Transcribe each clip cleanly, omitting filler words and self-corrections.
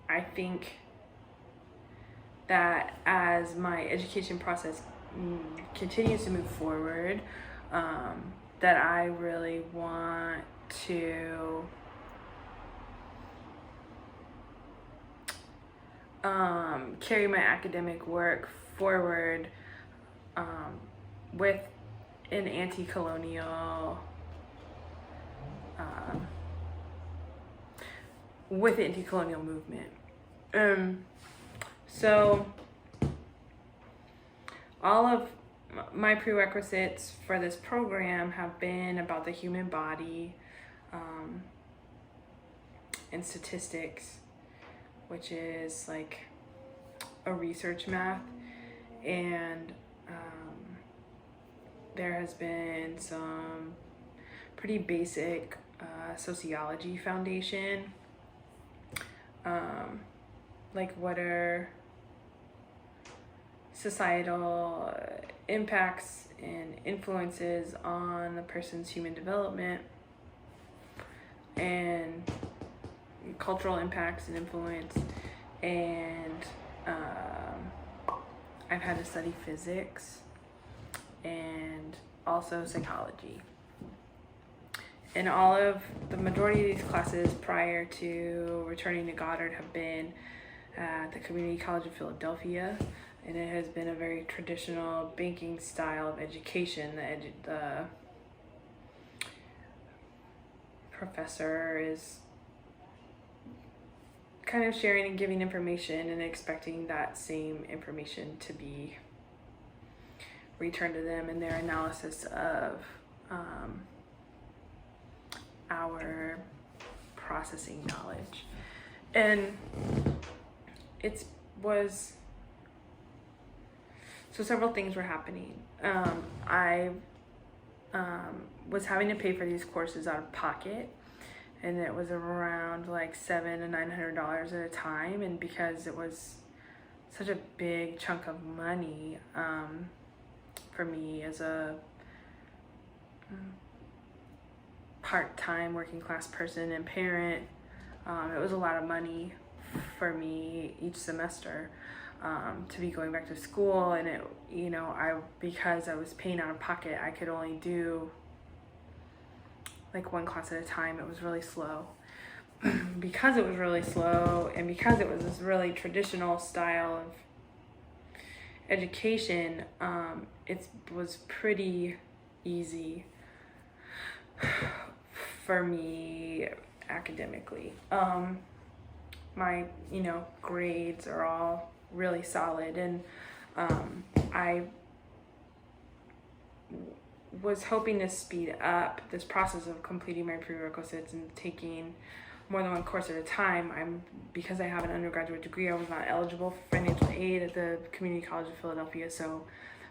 I think that as my education process continues to move forward, that I really want to carry my academic work forward with an anti-colonial with the anti-colonial movement. So all of my prerequisites for this program have been about the human body and statistics, which is like a research math, and there has been some pretty basic sociology foundation, like what are societal impacts and influences on the person's human development, and cultural impacts and influence, and I've had to study physics and also psychology. And all of the majority of these classes prior to returning to Goddard have been at the Community College of Philadelphia, and it has been a very traditional banking style of education. The professor is kind of sharing and giving information and expecting that same information to be returned to them in their analysis of our processing knowledge. And it was, so several things were happening. I was having to pay for these courses out of pocket, and it was around like $700 to $900 at a time. And because it was such a big chunk of money for me as a part-time working class person and parent, it was a lot of money for me each semester to be going back to school. And it, because I was paying out of pocket, I could only do like one class at a time. It was really slow. Because it was really slow, and because it was this really traditional style of education, it was pretty easy for me academically. My grades are all really solid, and I was hoping to speed up this process of completing my prerequisites and taking more than one course at a time. Because I have an undergraduate degree, I was not eligible for financial aid at the Community College of Philadelphia, so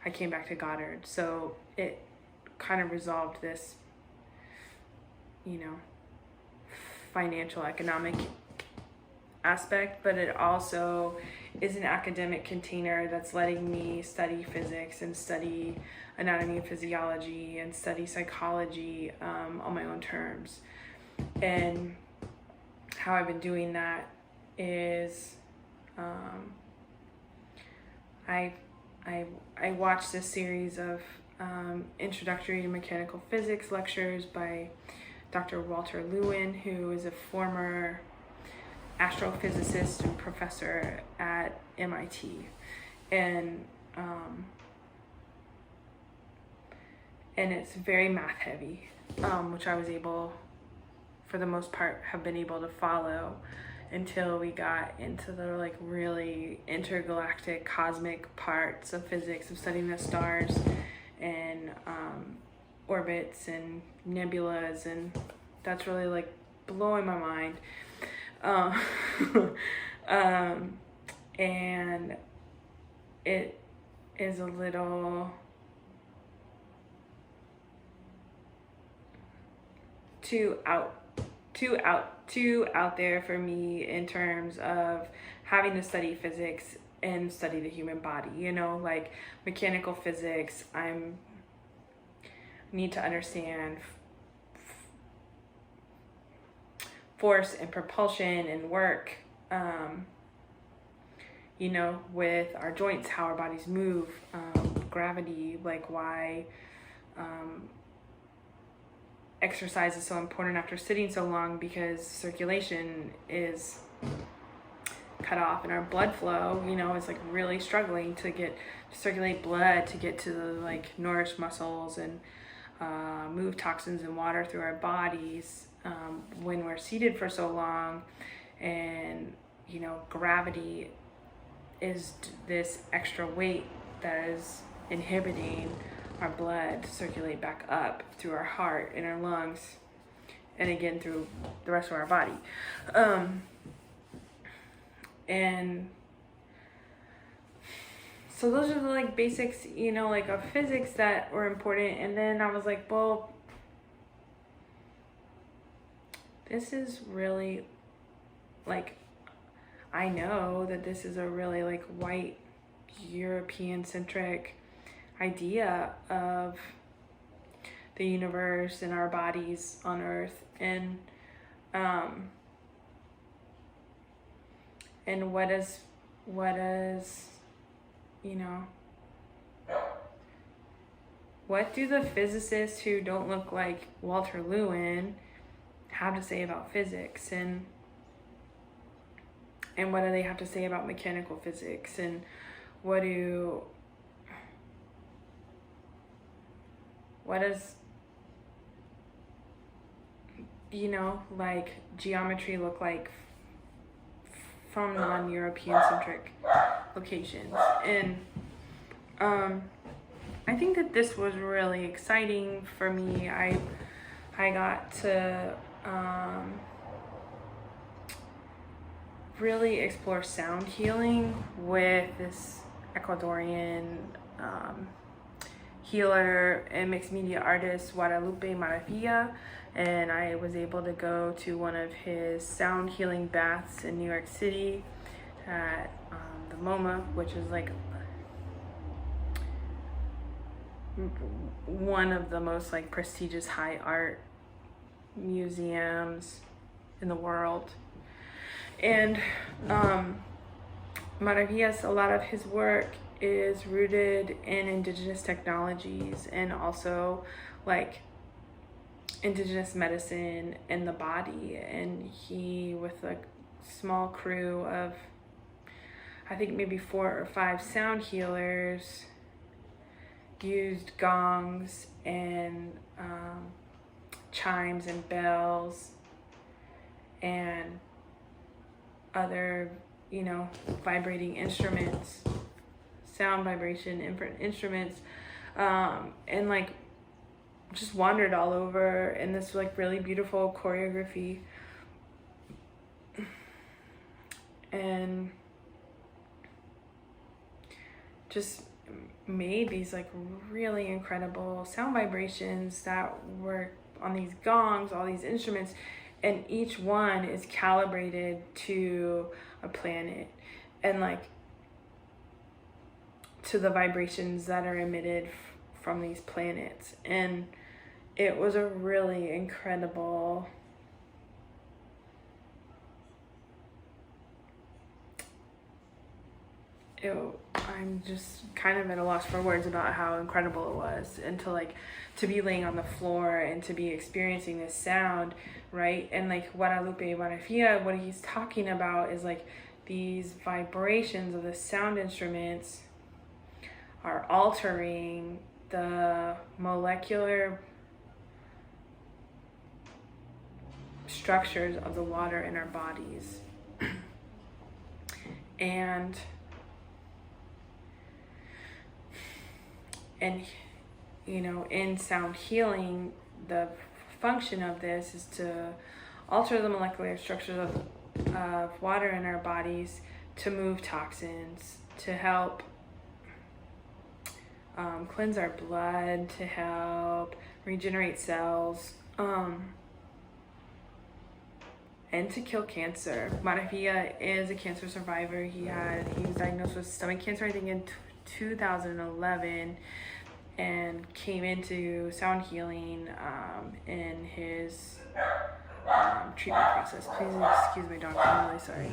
I came back to Goddard. So it kind of resolved this, financial economic aspect, but it also is an academic container that's letting me study physics and study anatomy and physiology and study psychology on my own terms. And how I've been doing that is I watched a series of introductory to mechanical physics lectures by Dr. Walter Lewin, who is a former astrophysicist and professor at MIT, and it's very math heavy, which I was able, for the most part, have been able to follow until we got into the like really intergalactic cosmic parts of physics, of studying the stars and orbits and nebulas, and that's really like blowing my mind. And it is a little too out there for me in terms of having to study physics and study the human body. Like mechanical physics, need to understand force and propulsion and work you know, with our joints, how our bodies move, gravity, like why exercise is so important after sitting so long, because circulation is cut off and our blood flow, you know, is like really struggling to circulate blood to get to the like nourished muscles and move toxins and water through our bodies when we're seated for so long. And you know, gravity is this extra weight that is inhibiting our blood to circulate back up through our heart and our lungs, and again through the rest of our body. And so those are the like basics, you know, like of physics that were important. And then I was like, well, this is really like, I know that this is a really like white European centric idea of the universe and our bodies on Earth, and what is, you know, what do the physicists who don't look like Walter Lewin have to say about physics, and what do they have to say about mechanical physics, and what does, you know, like geometry look like from non-European centric locations. And I think that this was really exciting for me. I got to really explore sound healing with this Ecuadorian healer and mixed media artist, Guadalupe Maravilla, and I was able to go to one of his sound healing baths in New York City at the MoMA, which is like one of the most like prestigious high art museums in the world. And Maravillas, a lot of his work is rooted in indigenous technologies and also like indigenous medicine and the body. And he, with a small crew of, I think maybe 4 or 5 sound healers, used gongs and chimes and bells and other, you know, vibrating instruments, sound vibration instruments, and like just wandered all over in this like really beautiful choreography, and just made these like really incredible sound vibrations that were on these gongs, all these instruments, and each one is calibrated to a planet and like to the vibrations that are emitted from these planets. And it was a really incredible I'm just kind of at a loss for words about how incredible it was, and to be laying on the floor and to be experiencing this sound, right? And like Guadalupe Maravilla, what he's talking about is like these vibrations of the sound instruments are altering the molecular structures of the water in our bodies. And you know, in sound healing, the function of this is to alter the molecular structures of water in our bodies, to move toxins, to help cleanse our blood, to help regenerate cells, and to kill cancer. Maravilla is a cancer survivor. He was diagnosed with stomach cancer, I think, in 2011, and came into sound healing in his treatment process. Please excuse my dog, I'm really sorry.